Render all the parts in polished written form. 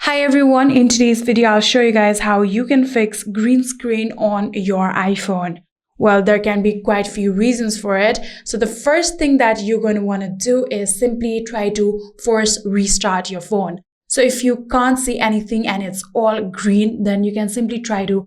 Hi everyone, in today's video I'll show you guys how you can fix green screen on your iPhone. Well, there can be quite a few reasons for it. So the first thing that you're going to want to do is simply try to force restart your phone. So if you can't see anything and it's all green, then you can simply try to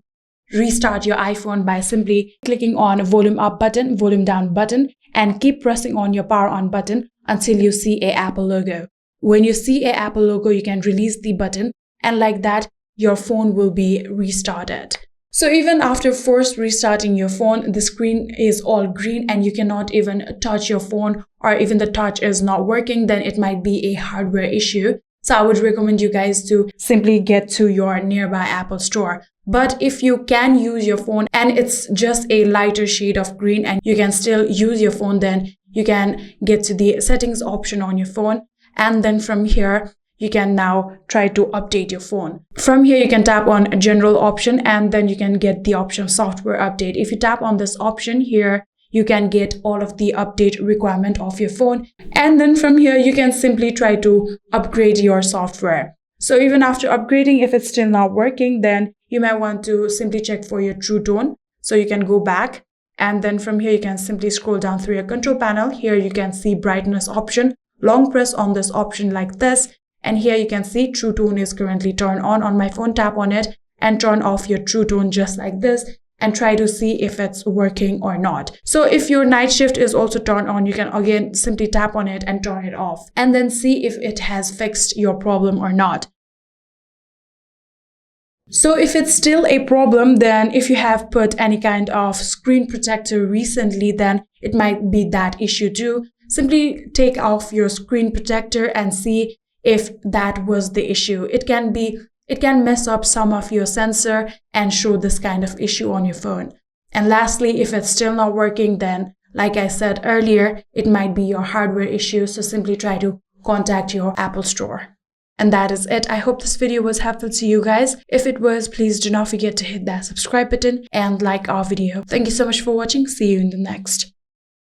restart your iPhone by simply clicking on volume up button, volume down button, and keep pressing on your power on button until you see a Apple logo. When you see a Apple logo, you can release the button, and like that, your phone will be restarted. So even after forced restarting your phone, the screen is all green and you cannot even touch your phone, or even the touch is not working, then it might be a hardware issue. So I would recommend you guys to simply get to your nearby Apple store. But if you can use your phone and it's just a lighter shade of green and you can still use your phone, then you can get to the settings option on your phone. And then from here, you can now try to update your phone. From here, you can tap on a general option and then you can get the option software update. If you tap on this option here, you can get all of the update requirement of your phone. And then from here, you can simply try to upgrade your software. So even after upgrading, if it's still not working, then you might want to simply check for your true tone. So you can go back. And then from here, you can simply scroll down through your control panel. Here you can see brightness option. Long press on this option like this, and here you can see True Tone is currently turned on my phone. Tap on it and turn off your True Tone just like this and try to see if it's working or not. So if your night shift is also turned on, you can again simply tap on it and turn it off and then see if it has fixed your problem or not. So if it's still a problem, then if you have put any kind of screen protector recently, then it might be that issue too. Simply take off your screen protector and see if that was the issue. It can mess up some of your sensor and show this kind of issue on your phone. And lastly, if it's still not working, then like I said earlier, it might be your hardware issue. So simply try to contact your Apple store. And that is it. I hope this video was helpful to you guys. If it was, please do not forget to hit that subscribe button and like our video. Thank you so much for watching. See you in the next.